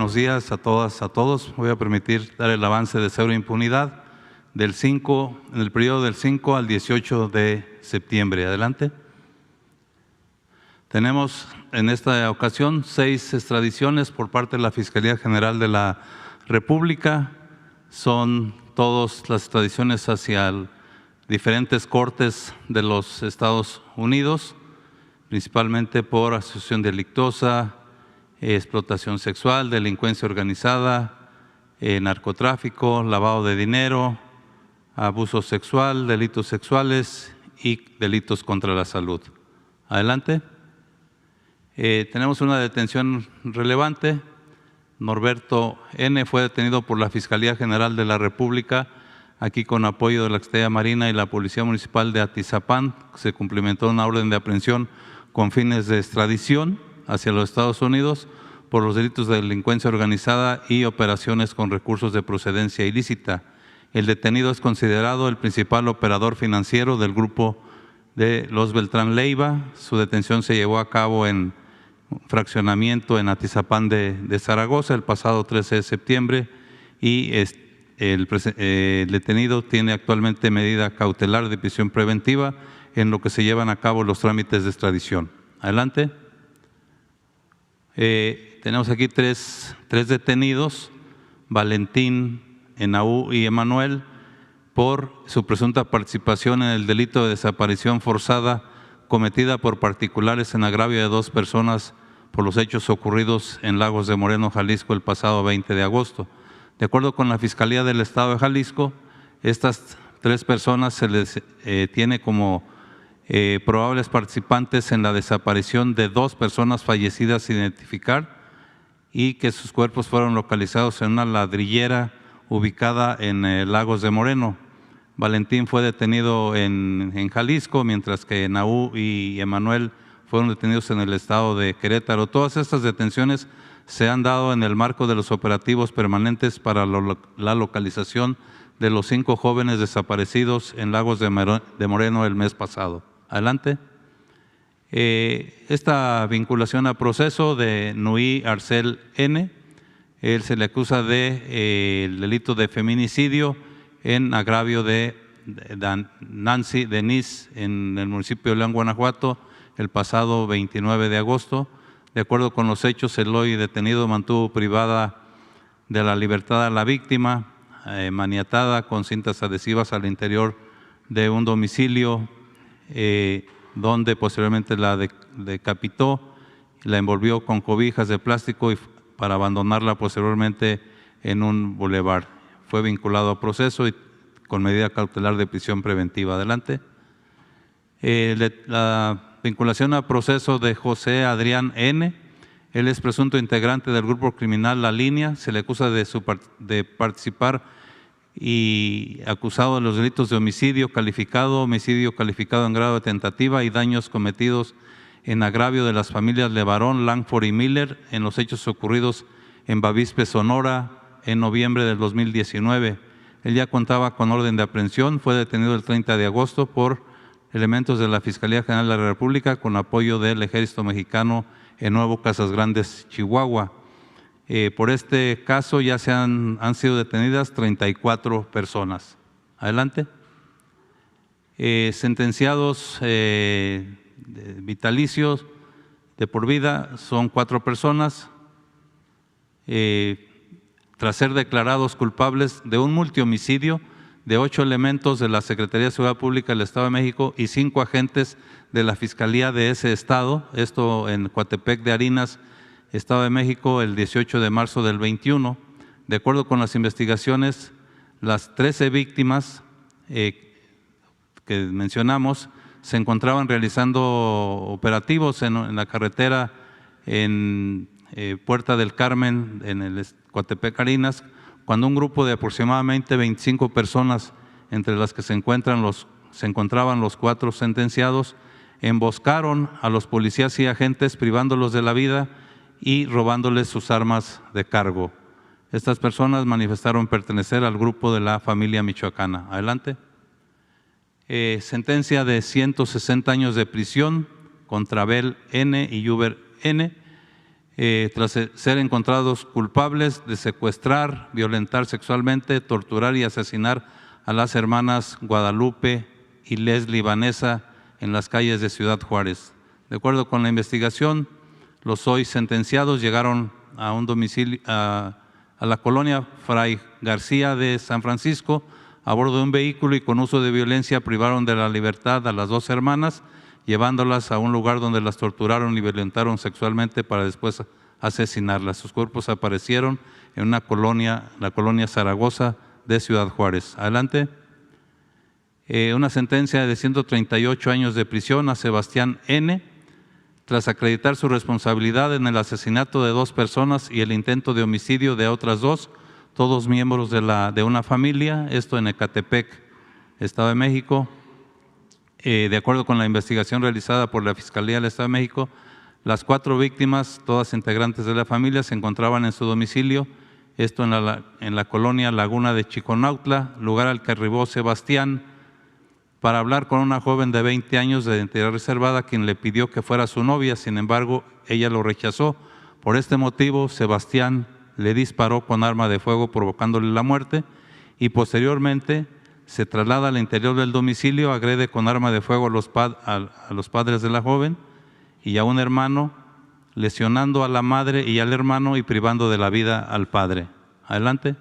buenos días a todas, a todos. Voy a permitir dar el avance de cero impunidad en el periodo del 5 al 18 de septiembre. Adelante. Tenemos en esta ocasión 6 extradiciones por parte de la Fiscalía General de la República. Son todas las extradiciones hacia diferentes cortes de los Estados Unidos, principalmente por asociación delictuosa, explotación sexual, delincuencia organizada, narcotráfico, lavado de dinero, abuso sexual, delitos sexuales y delitos contra la salud. Adelante. Tenemos una detención relevante. Norberto N. fue detenido por la Fiscalía General de la República, aquí con apoyo de la Secretaría Marina y la Policía Municipal de Atizapán. Se cumplimentó una orden de aprehensión con fines de extradición hacia los Estados Unidos por los delitos de delincuencia organizada y operaciones con recursos de procedencia ilícita. El detenido es considerado el principal operador financiero del grupo de los Beltrán Leiva. Su detención se llevó a cabo en fraccionamiento en Atizapán de Zaragoza el pasado 13 de septiembre y el detenido tiene actualmente medida cautelar de prisión preventiva en lo que se llevan a cabo los trámites de extradición. Adelante. Tenemos aquí tres detenidos, Valentín, Enaú y Emanuel, por su presunta participación en el delito de desaparición forzada cometida por particulares en agravio de 2 personas por los hechos ocurridos en Lagos de Moreno, Jalisco, el pasado 20 de agosto. De acuerdo con la Fiscalía del Estado de Jalisco, estas 3 personas se les tiene como probables participantes en la desaparición de 2 personas fallecidas sin identificar y que sus cuerpos fueron localizados en una ladrillera ubicada en Lagos de Moreno. Valentín fue detenido en Jalisco, mientras que Enaú y Emanuel fueron detenidos en el estado de Querétaro. Todas estas detenciones se han dado en el marco de los operativos permanentes para la localización de los 5 jóvenes desaparecidos en Lagos de Moreno el mes pasado. Adelante. Esta vinculación a proceso de Nuí Arcel N., él se le acusa el delito de feminicidio en agravio de Nancy Denise en el municipio de León, Guanajuato, el pasado 29 de agosto. De acuerdo con los hechos, el hoy detenido mantuvo privada de la libertad a la víctima, maniatada con cintas adhesivas al interior de un domicilio, donde posteriormente la decapitó, la envolvió con cobijas de plástico para abandonarla posteriormente en un bulevar. Fue vinculado a proceso y con medida cautelar de prisión preventiva. Adelante. La vinculación a proceso de José Adrián N. Él es presunto integrante del grupo criminal La Línea. Se le acusa de participar y acusado de los delitos de homicidio calificado en grado de tentativa y daños cometidos en agravio de las familias Levarón, Langford y Miller en los hechos ocurridos en Bavispe, Sonora, en noviembre del 2019. Él ya contaba con orden de aprehensión, fue detenido el 30 de agosto por elementos de la Fiscalía General de la República con apoyo del Ejército Mexicano en Nuevo Casas Grandes, Chihuahua. Por este caso ya han sido detenidas 34 personas. Adelante. Sentenciados vitalicios de por vida son 4 personas. Tras ser declarados culpables de un multihomicidio de 8 elementos de la Secretaría de Seguridad Pública del Estado de México y 5 agentes de la Fiscalía de ese estado, esto en Coatepec de Harinas, Estado de México, el 18 de marzo del 21. De acuerdo con las investigaciones, las 13 víctimas que mencionamos se encontraban realizando operativos en la carretera en Puerta del Carmen, en el Coatepec Harinas, cuando un grupo de aproximadamente 25 personas, entre las que se encontraban los 4 sentenciados, emboscaron a los policías y agentes privándolos de la vida y robándoles sus armas de cargo. Estas personas manifestaron pertenecer al grupo de la familia michoacana. Adelante. Sentencia de 160 años de prisión contra Abel N. y Uber N. tras ser encontrados culpables de secuestrar, violentar sexualmente, torturar y asesinar a las hermanas Guadalupe y Leslie Vanessa en las calles de Ciudad Juárez. De acuerdo con la investigación, los hoy sentenciados llegaron a un domicilio, a la colonia Fray García de San Francisco a bordo de un vehículo y con uso de violencia privaron de la libertad a las dos hermanas, llevándolas a un lugar donde las torturaron y violentaron sexualmente para después asesinarlas. Sus cuerpos aparecieron en una colonia, la colonia Zaragoza de Ciudad Juárez. Adelante. Una sentencia de 138 años de prisión a Sebastián N., tras acreditar su responsabilidad en el asesinato de 2 personas y el intento de homicidio de otras 2, todos miembros de una familia, esto en Ecatepec, Estado de México. De acuerdo con la investigación realizada por la Fiscalía del Estado de México, las 4 víctimas, todas integrantes de la familia, se encontraban en su domicilio, esto en la colonia Laguna de Chiconautla, lugar al que arribó Sebastián para hablar con una joven de 20 años de identidad reservada, quien le pidió que fuera su novia. Sin embargo, ella lo rechazó. Por este motivo, Sebastián le disparó con arma de fuego, provocándole la muerte, y posteriormente se traslada al interior del domicilio, agrede con arma de fuego a los padres de la joven y a un hermano, lesionando a la madre y al hermano y privando de la vida al padre. Adelante.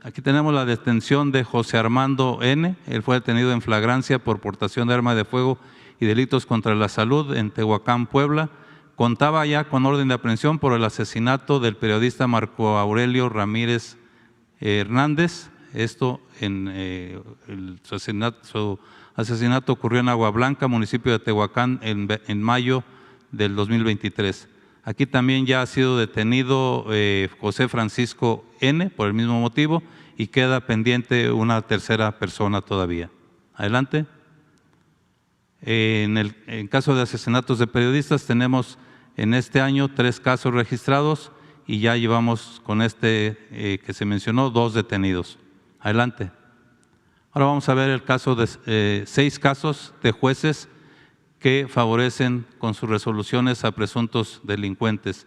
Aquí tenemos la detención de José Armando N. Él fue detenido en flagrancia por portación de arma de fuego y delitos contra la salud en Tehuacán, Puebla. Contaba ya con orden de aprehensión por el asesinato del periodista Marco Aurelio Ramírez Hernández. Esto su asesinato ocurrió en Agua Blanca, municipio de Tehuacán, en mayo del 2023. Aquí también ya ha sido detenido José Francisco N. por el mismo motivo y queda pendiente una tercera persona todavía. Adelante. En caso de asesinatos de periodistas tenemos en este año 3 casos registrados y ya llevamos con este que se mencionó 2 detenidos. Adelante. Ahora vamos a ver el caso de 6 casos de jueces que favorecen con sus resoluciones a presuntos delincuentes.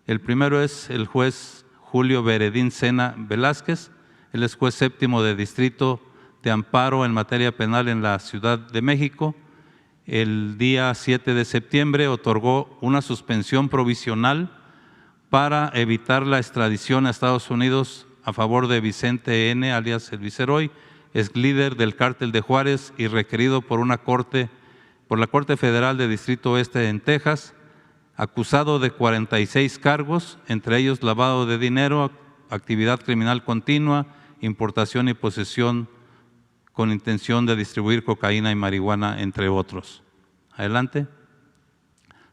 El primero es el juez Julio Beredín Sena Velázquez. Él es juez séptimo de distrito de amparo en materia penal en la Ciudad de México. El día 7 de septiembre otorgó una suspensión provisional para evitar la extradición a Estados Unidos a favor de Vicente N., alias el Viceroy, es líder del cártel de Juárez y requerido por la Corte Federal de Distrito Oeste en Texas, acusado de 46 cargos, entre ellos lavado de dinero, actividad criminal continua, importación y posesión con intención de distribuir cocaína y marihuana, entre otros. Adelante.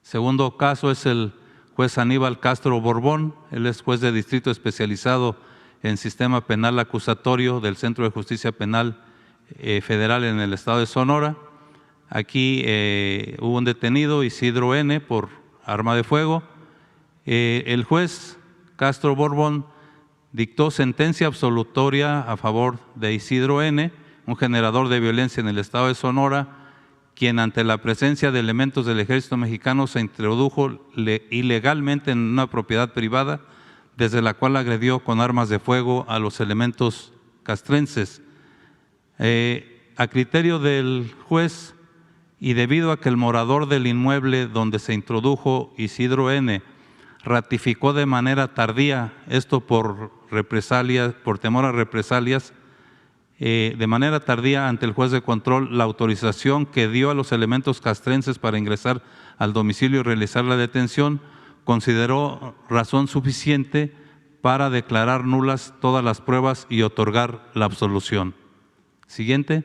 Segundo caso es el juez Aníbal Castro Borbón. Él es juez de distrito especializado en sistema penal acusatorio del Centro de Justicia Penal Federal en el estado de Sonora. Aquí hubo un detenido, Isidro N., por arma de fuego. El juez Castro Borbón dictó sentencia absolutoria a favor de Isidro N., un generador de violencia en el estado de Sonora, quien ante la presencia de elementos del ejército mexicano se introdujo ilegalmente en una propiedad privada, desde la cual agredió con armas de fuego a los elementos castrenses. A criterio del juez, y debido a que el morador del inmueble donde se introdujo Isidro N. ratificó de manera tardía, esto por temor a represalias, de manera tardía ante el juez de control, la autorización que dio a los elementos castrenses para ingresar al domicilio y realizar la detención, consideró razón suficiente para declarar nulas todas las pruebas y otorgar la absolución. Siguiente.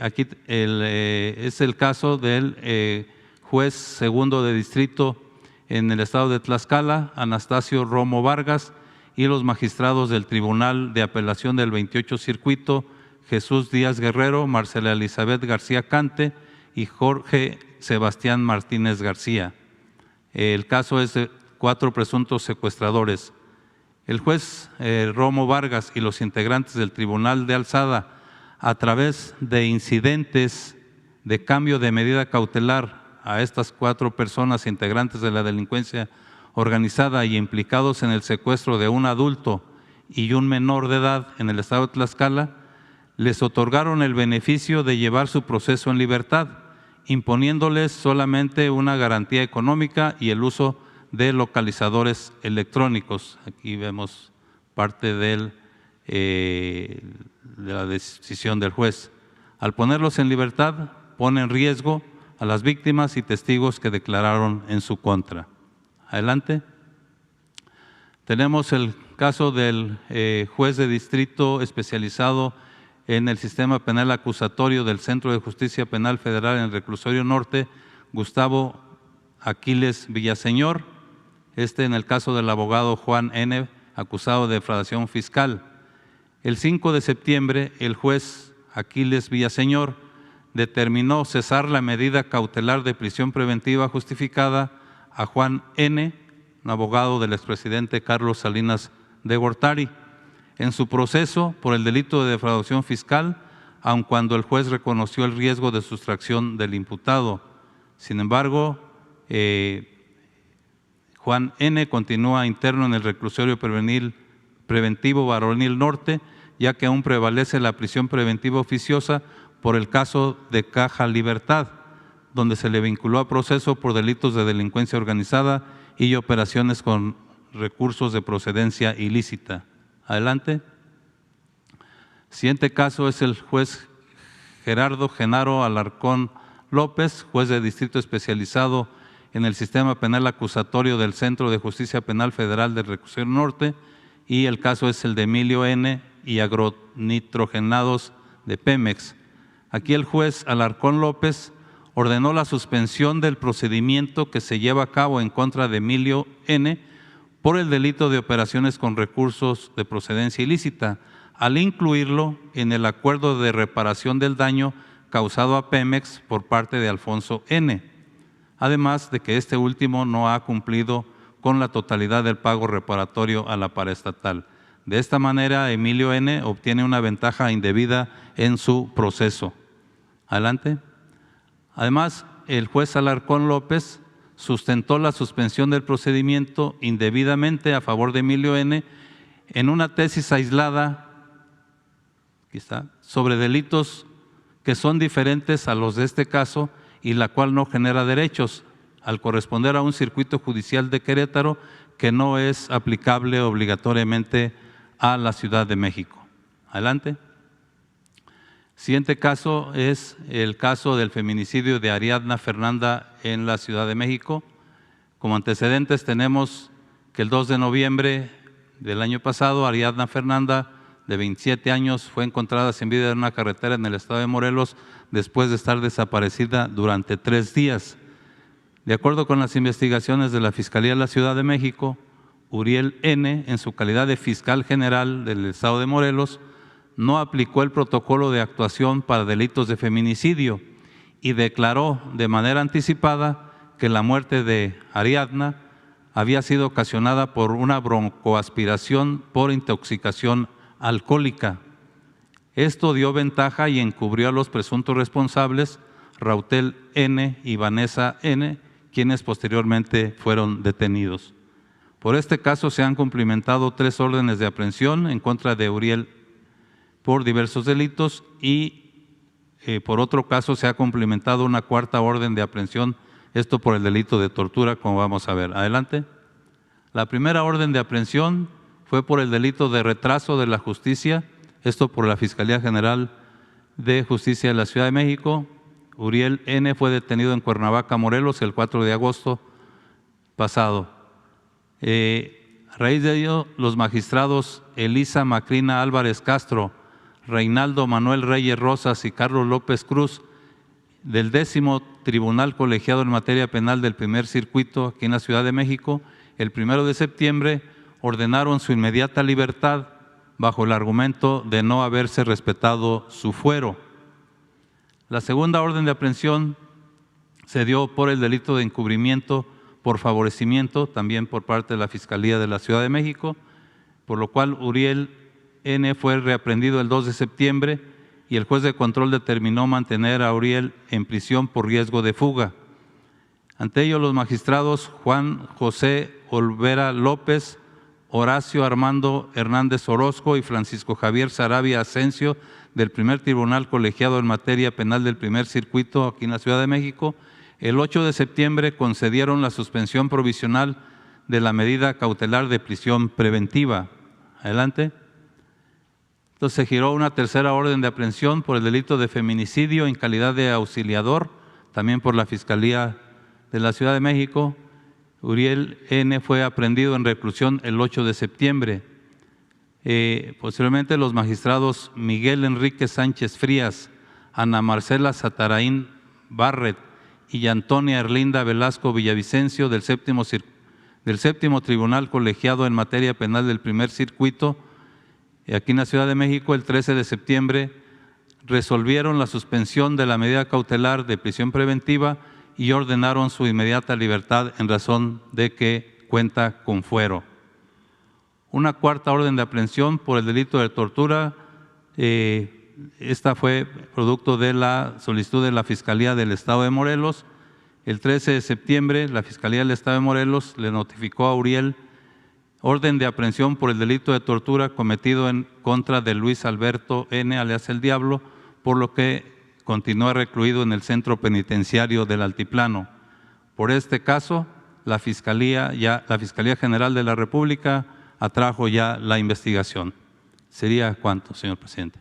Aquí es el caso del juez segundo de distrito en el estado de Tlaxcala, Anastasio Romo Vargas, y los magistrados del Tribunal de Apelación del 28 Circuito, Jesús Díaz Guerrero, Marcela Elizabeth García Cante y Jorge Sebastián Martínez García. El caso es de 4 presuntos secuestradores. El juez Romo Vargas y los integrantes del Tribunal de Alzada, a través de incidentes de cambio de medida cautelar a estas 4 personas integrantes de la delincuencia organizada y implicados en el secuestro de un adulto y un menor de edad en el estado de Tlaxcala, les otorgaron el beneficio de llevar su proceso en libertad, imponiéndoles solamente una garantía económica y el uso de localizadores electrónicos. Aquí vemos parte de la decisión del juez. Al ponerlos en libertad, pone en riesgo a las víctimas y testigos que declararon en su contra. Adelante. Tenemos el caso del juez de distrito especializado en el sistema penal acusatorio del Centro de Justicia Penal Federal en el Reclusorio Norte, Gustavo Aquiles Villaseñor. En el caso del abogado Juan N., acusado de defraudación fiscal. El 5 de septiembre, el juez Aquiles Villaseñor determinó cesar la medida cautelar de prisión preventiva justificada a Juan N., un abogado del expresidente Carlos Salinas de Gortari, en su proceso por el delito de defraudación fiscal, aun cuando el juez reconoció el riesgo de sustracción del imputado. Sin embargo, Juan N. continúa interno en el reclusorio preventivo Varonil Norte, ya que aún prevalece la prisión preventiva oficiosa por el caso de Caja Libertad, donde se le vinculó a proceso por delitos de delincuencia organizada y operaciones con recursos de procedencia ilícita. Adelante. Siguiente caso es el juez Gerardo Genaro Alarcón López, juez de distrito especializado en el sistema penal acusatorio del Centro de Justicia Penal Federal del Reclusorio Norte, y el caso es el de Emilio N. y agronitrogenados de Pemex. Aquí el juez Alarcón López ordenó la suspensión del procedimiento que se lleva a cabo en contra de Emilio N. por el delito de operaciones con recursos de procedencia ilícita, al incluirlo en el acuerdo de reparación del daño causado a Pemex por parte de Alfonso N., además de que este último no ha cumplido con la totalidad del pago reparatorio a la paraestatal. De esta manera, Emilio N. obtiene una ventaja indebida en su proceso. Adelante. Además, el juez Alarcón López sustentó la suspensión del procedimiento indebidamente a favor de Emilio N. en una tesis aislada, aquí está, sobre delitos que son diferentes a los de este caso y la cual no genera derechos, al corresponder a un circuito judicial de Querétaro que no es aplicable obligatoriamente a la Ciudad de México. Adelante. Siguiente caso es el caso del feminicidio de Ariadna Fernanda en la Ciudad de México. Como antecedentes tenemos que el 2 de noviembre del año pasado, Ariadna Fernanda, de 27 años, fue encontrada sin vida en una carretera en el estado de Morelos después de estar desaparecida durante 3 días. De acuerdo con las investigaciones de la Fiscalía de la Ciudad de México, Uriel N., en su calidad de fiscal general del estado de Morelos, no aplicó el protocolo de actuación para delitos de feminicidio y declaró de manera anticipada que la muerte de Ariadna había sido ocasionada por una broncoaspiración por intoxicación alcohólica. Esto dio ventaja y encubrió a los presuntos responsables, Rautel N. y Vanessa N., quienes posteriormente fueron detenidos. Por este caso se han cumplimentado 3 órdenes de aprehensión en contra de Uriel por diversos delitos y por otro caso se ha cumplimentado una 4ª orden de aprehensión, esto por el delito de tortura, como vamos a ver. Adelante. La primera orden de aprehensión fue por el delito de retraso de la justicia, esto por la Fiscalía General de Justicia de la Ciudad de México. Uriel N. fue detenido en Cuernavaca, Morelos, el 4 de agosto pasado. A raíz de ello, los magistrados Elisa Macrina Álvarez Castro, Reinaldo Manuel Reyes Rosas y Carlos López Cruz, del 10º Tribunal Colegiado en Materia Penal del Primer Circuito, aquí en la Ciudad de México, el 1 de septiembre ordenaron su inmediata libertad bajo el argumento de no haberse respetado su fuero. La segunda orden de aprehensión se dio por el delito de encubrimiento por favorecimiento, también por parte de la Fiscalía de la Ciudad de México, por lo cual Uriel N. fue reaprendido el 2 de septiembre y el juez de control determinó mantener a Uriel en prisión por riesgo de fuga. Ante ello, los magistrados Juan José Olvera López, Horacio Armando Hernández Orozco y Francisco Javier Sarabia Asensio del Primer Tribunal Colegiado en Materia Penal del Primer Circuito aquí en la Ciudad de México, el 8 de septiembre concedieron la suspensión provisional de la medida cautelar de prisión preventiva. Adelante. Entonces se giró una tercera orden de aprehensión por el delito de feminicidio en calidad de auxiliador, también por la Fiscalía de la Ciudad de México. Uriel N. fue aprehendido en reclusión el 8 de septiembre. Posteriormente, los magistrados Miguel Enrique Sánchez Frías, Ana Marcela Sataraín Barret y Antonia Erlinda Velasco Villavicencio del séptimo Tribunal Colegiado en Materia Penal del Primer Circuito, aquí en la Ciudad de México, el 13 de septiembre, resolvieron la suspensión de la medida cautelar de prisión preventiva y ordenaron su inmediata libertad en razón de que cuenta con fuero. Una cuarta orden de aprehensión por el delito de tortura, esta fue producto de la solicitud de la Fiscalía del Estado de Morelos. El 13 de septiembre, la Fiscalía del Estado de Morelos le notificó a Uriel orden de aprehensión por el delito de tortura cometido en contra de Luis Alberto N., alias El Diablo, por lo que continúa recluido en el Centro Penitenciario del Altiplano. Por este caso, la Fiscalía General de la República atrajo ya la investigación. ¿Sería cuánto, señor presidente?